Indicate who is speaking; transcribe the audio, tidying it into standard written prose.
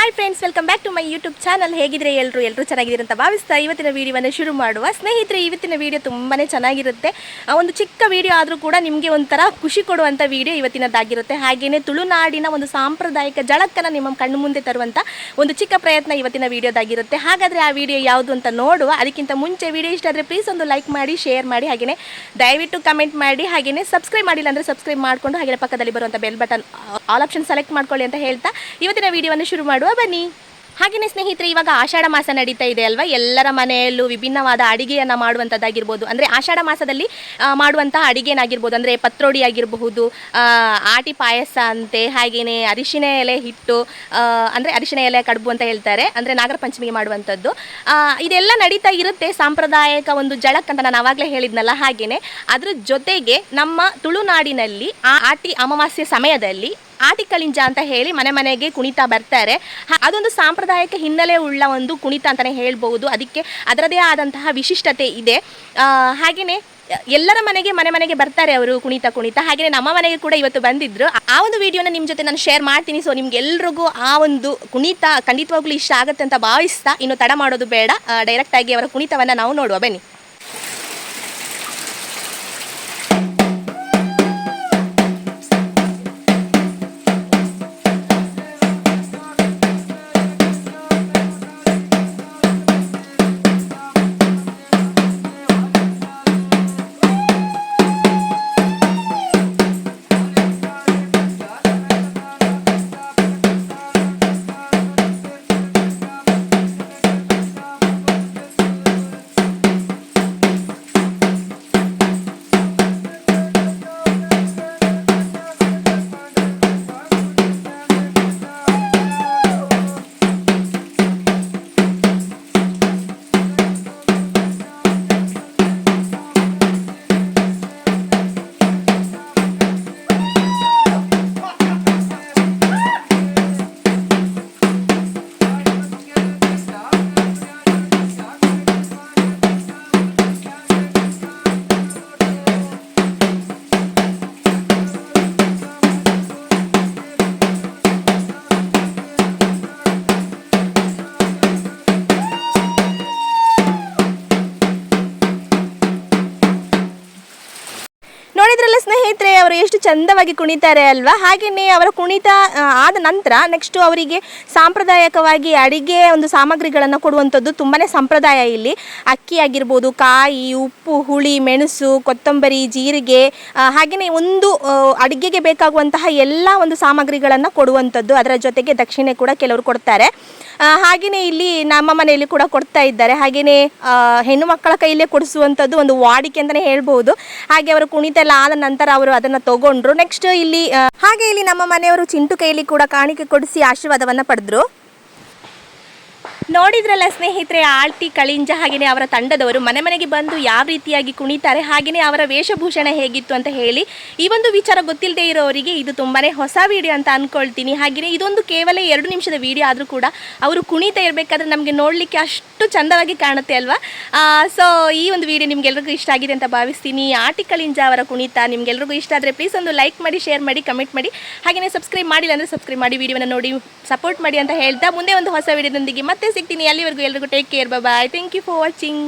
Speaker 1: Hi friends, welcome back to my YouTube channel. ಹೇಗಿದ್ರೆ ಎಲ್ಲರೂ ಚೆನ್ನಾಗಿದ್ದೀರಿ ಅಂತ ಭಾವಿಸ್ತಾ ಇವತ್ತಿನ ವಿಡಿಯೋವನ್ನು ಶುರು ಮಾಡುವ. ಸ್ನೇಹಿತರೆ, ಇವತ್ತಿನ ವಿಡಿಯೋ ತುಂಬಾ ಚೆನ್ನಾಗಿರುತ್ತೆ. ಒಂದು ಚಿಕ್ಕ ವಿಡಿಯೋ ಆದರೂ ಕೂಡ ನಿಮಗೆ ಒಂಥರ ಖುಷಿ ಕೊಡುವಂಥ ವಿಡಿಯೋ ಇವತ್ತಿನದ್ದಾಗಿರುತ್ತೆ. ಹಾಗೆಯೇ ತುಳುನಾಡಿನ ಒಂದು ಸಾಂಪ್ರದಾಯಿಕ ಜಳಕ್ಕನ್ನು ನಿಮ್ಮ ಕಣ್ಣು ಮುಂದೆ ತರುವಂಥ ಒಂದು ಚಿಕ್ಕ ಪ್ರಯತ್ನ ಇವತ್ತಿನ ವಿಡಿಯೋದಾಗಿರುತ್ತೆ. ಹಾಗಾದರೆ ಆ ವಿಡಿಯೋ ಯಾವುದು ಅಂತ ನೋಡುವ. ಅದಕ್ಕಿಂತ ಮುಂಚೆ ವಿಡಿಯೋ ಇಷ್ಟ ಆದರೆ ಪ್ಲೀಸ್ ಒಂದು ಲೈಕ್ ಮಾಡಿ, ಶೇರ್ ಮಾಡಿ, ಹಾಗೆಯೇ ದಯವಿಟ್ಟು ಕಮೆಂಟ್ ಮಾಡಿ, ಹಾಗೆಯೇ ಸಬ್ಸ್ಕ್ರೈಬ್ ಮಾಡಿಲ್ಲ ಅಂದರೆ ಸಬ್ಸ್ಕ್ರೈಬ್ ಮಾಡಿಕೊಂಡು ಹಾಗೆ ಪಕ್ಕದಲ್ಲಿ ಬರುವಂಥ bell button all option select ಮಾಡ್ಕೊಳ್ಳಿ ಅಂತ ಹೇಳ್ತಾ ಇವತ್ತಿನ ವಿಡಿಯೋವನ್ನು ಶುರು ಮಾಡುವ ಬನ್ನಿ. ಹಾಗೆಯೇ ಸ್ನೇಹಿತರೆ, ಇವಾಗ ಆಷಾಢ ಮಾಸ ನಡೀತಾ ಇದೆ ಅಲ್ವಾ. ಎಲ್ಲರ ಮನೆಯಲ್ಲೂ ವಿಭಿನ್ನವಾದ ಅಡಿಗೆಯನ್ನು ಮಾಡುವಂಥದ್ದಾಗಿರ್ಬೋದು. ಅಂದರೆ ಆಷಾಢ ಮಾಸದಲ್ಲಿ ಮಾಡುವಂತಹ ಅಡಿಗೆನಾಗಿರ್ಬೋದು. ಅಂದರೆ ಪತ್ರೋಡಿ ಆಗಿರಬಹುದು, ಆಟಿ ಪಾಯಸ ಅಂತೆ, ಹಾಗೆಯೇ ಅರಿಶಿನ ಎಲೆ ಹಿಟ್ಟು, ಅಂದರೆ ಅರಿಶಿನ ಎಲೆ ಕಡುಬು ಅಂತ ಹೇಳ್ತಾರೆ, ಅಂದರೆ ನಾಗರ ಪಂಚಮಿಗೆ ಮಾಡುವಂಥದ್ದು. ಇದೆಲ್ಲ ನಡೀತಾ ಇರುತ್ತೆ. ಸಾಂಪ್ರದಾಯಿಕ ಒಂದು ಜಳಕ್ ಅಂತ ನಾನು ಆವಾಗಲೇ ಹೇಳಿದ್ನಲ್ಲ. ಹಾಗೆಯೇ ಅದ್ರ ಜೊತೆಗೆ ನಮ್ಮ ತುಳುನಾಡಿನಲ್ಲಿ ಆಟಿ ಅಮಾವಾಸ್ಯೆ ಸಮಯದಲ್ಲಿ ಆಟಿ ಕಳಿಂಜ ಅಂತ ಹೇಳಿ ಮನೆ ಮನೆಗೆ ಕುಣಿತಾ ಬರ್ತಾರೆ. ಅದೊಂದು ಸಾಂಪ್ರದಾಯಿಕ ಹಿನ್ನೆಲೆ ಉಳ್ಳ ಒಂದು ಕುಣಿತ ಅಂತಲೇ ಹೇಳ್ಬೋದು. ಅದಕ್ಕೆ ಅದರದೇ ಆದಂತಹ ವಿಶಿಷ್ಟತೆ ಇದೆ. ಹಾಗೆಯೇ ಎಲ್ಲರ ಮನೆಗೆ ಬರ್ತಾರೆ ಅವರು ಕುಣಿತಾ. ಹಾಗೆಯೇ ನಮ್ಮ ಮನೆಗೆ ಕೂಡ ಇವತ್ತು ಬಂದಿದ್ರು. ಆ ಒಂದು ವಿಡಿಯೋನ ನಿಮ್ಮ ಜೊತೆ ನಾನು ಶೇರ್ ಮಾಡ್ತೀನಿ. ಸೊ ನಿಮ್ಗೆಲ್ರಿಗೂ ಆ ಒಂದು ಕುಣಿತ ಖಂಡಿತವಾಗ್ಲೂ ಇಷ್ಟ ಆಗುತ್ತೆ ಅಂತ ಭಾವಿಸ್ತಾ ಇನ್ನು ತಡ ಮಾಡೋದು ಬೇಡ, ಡೈರೆಕ್ಟಾಗಿ ಅವರ ಕುಣಿತವನ್ನು ನಾವು ನೋಡುವ ಬನ್ನಿ. ನೋಡಿದ್ರಲ್ಲ ಸ್ನೇಹಿತರೆ, ಅವರು ಎಷ್ಟು ಚಂದವಾಗಿ ಕುಣಿತಾರೆ ಅಲ್ವಾ. ಹಾಗೆಯೇ ಅವರ ಕುಣಿತ ಆದ ನಂತರ ನೆಕ್ಸ್ಟು ಅವರಿಗೆ ಸಾಂಪ್ರದಾಯಿಕವಾಗಿ ಅಡಿಗೆ ಒಂದು ಸಾಮಗ್ರಿಗಳನ್ನು ಕೊಡುವಂಥದ್ದು ತುಂಬಾ ಸಂಪ್ರದಾಯ ಇಲ್ಲಿ. ಅಕ್ಕಿ ಆಗಿರ್ಬೋದು, ಕಾಯಿ, ಉಪ್ಪು, ಹುಳಿ, ಮೆಣಸು, ಕೊತ್ತಂಬರಿ, ಜೀರಿಗೆ, ಹಾಗೆಯೇ ಒಂದು ಅಡುಗೆಗೆ ಬೇಕಾಗುವಂತಹ ಎಲ್ಲ ಒಂದು ಸಾಮಗ್ರಿಗಳನ್ನು ಕೊಡುವಂಥದ್ದು. ಅದರ ಜೊತೆಗೆ ದಕ್ಷಿಣೆ ಕೂಡ ಕೆಲವರು ಕೊಡ್ತಾರೆ. ಹಾಗೆಯೇ ಇಲ್ಲಿ ನಮ್ಮ ಮನೆಯಲ್ಲಿ ಕೂಡ ಕೊಡ್ತಾ ಇದ್ದಾರೆ. ಹಾಗೆಯೇ ಹೆಣ್ಣು ಮಕ್ಕಳ ಕೈಯಲ್ಲೇ ಕೊಡಿಸುವಂಥದ್ದು ಒಂದು ವಾಡಿಕೆ ಅಂತಲೇ ಹೇಳ್ಬೋದು. ಹಾಗೆ ಅವರು ಕುಣಿತ ಎಲ್ಲ ಆದ ನಂತರ ಅವರು ಅದನ್ನು ತಗೊಂಡ್ರು. ನೆಕ್ಸ್ಟ್ ಇಲ್ಲಿ ನಮ್ಮ ಮನೆಯವರು ಚಿಂಟು ಕೈಯಲ್ಲಿ ಕೂಡ ಕಾಣಿಕೆ ಕೊಡಿಸಿ ಆಶೀರ್ವಾದವನ್ನು ಪಡೆದ್ರು. ನೋಡಿದ್ರಲ್ಲ ಸ್ನೇಹಿತರೆ, ಆಲ್ಟಿ ಕಳಿಂಜ ಹಾಗೆಯೇ ಅವರ ತಂಡದವರು ಮನೆಗೆ ಬಂದು ಯಾವ ರೀತಿಯಾಗಿ ಕುಣಿತಾರೆ, ಹಾಗೆಯೇ ಅವರ ವೇಷಭೂಷಣ ಹೇಗಿತ್ತು ಅಂತ ಹೇಳಿ ಈ ಒಂದು ವಿಚಾರ ಗೊತ್ತಿಲ್ಲದೆ ಇರೋರಿಗೆ ಇದು ತುಂಬಾ ಹೊಸ ವಿಡಿಯೋ ಅಂತ ಅಂದ್ಕೊಳ್ತೀನಿ. ಹಾಗೆಯೇ ಇದೊಂದು ಕೇವಲ 2 ನಿಮಿಷದ ವಿಡಿಯೋ ಆದರೂ ಕೂಡ ಅವರು ಕುಣಿತಾ ಇರಬೇಕಾದ್ರೆ ನಮಗೆ ನೋಡಲಿಕ್ಕೆ ಅಷ್ಟು ಚಂದವಾಗಿ ಕಾಣುತ್ತೆ ಅಲ್ವಾ. ಸೊ ಈ ಒಂದು ವಿಡಿಯೋ ನಿಮ್ಗೆಲ್ರಿಗೂ ಇಷ್ಟ ಆಗಿದೆ ಅಂತ ಭಾವಿಸ್ತೀನಿ. ಆಟಿ ಕಳಿಂಜ ಅವರ ಕುಣಿತ ನಿಮ್ಗೆಲ್ರಿಗೂ ಇಷ್ಟ ಆದರೆ ಪ್ಲೀಸ್ ಒಂದು ಲೈಕ್ ಮಾಡಿ, ಶೇರ್ ಮಾಡಿ, ಕಮೆಂಟ್ ಮಾಡಿ, ಹಾಗೆಯೇ ಸಬ್ಸ್ಕ್ರೈಬ್ ಮಾಡಿಲ್ಲ ಅಂದರೆ ಸಬ್ಸ್ಕ್ರೈಬ್ ಮಾಡಿ, ವಿಡಿಯೋನ ನೋಡಿ ಸಪೋರ್ಟ್ ಮಾಡಿ ಅಂತ ಹೇಳ್ತಾ ಮುಂದೆ ಒಂದು ಹೊಸ ವಿಡಿಯೋದೊಂದಿಗೆ ಮತ್ತೆ ಸಿಗ್ತೀನಿ. ಅಲ್ಲಿವರೆಗೂ ಎಲ್ರಿಗೂ take care, bye. Thank you for watching.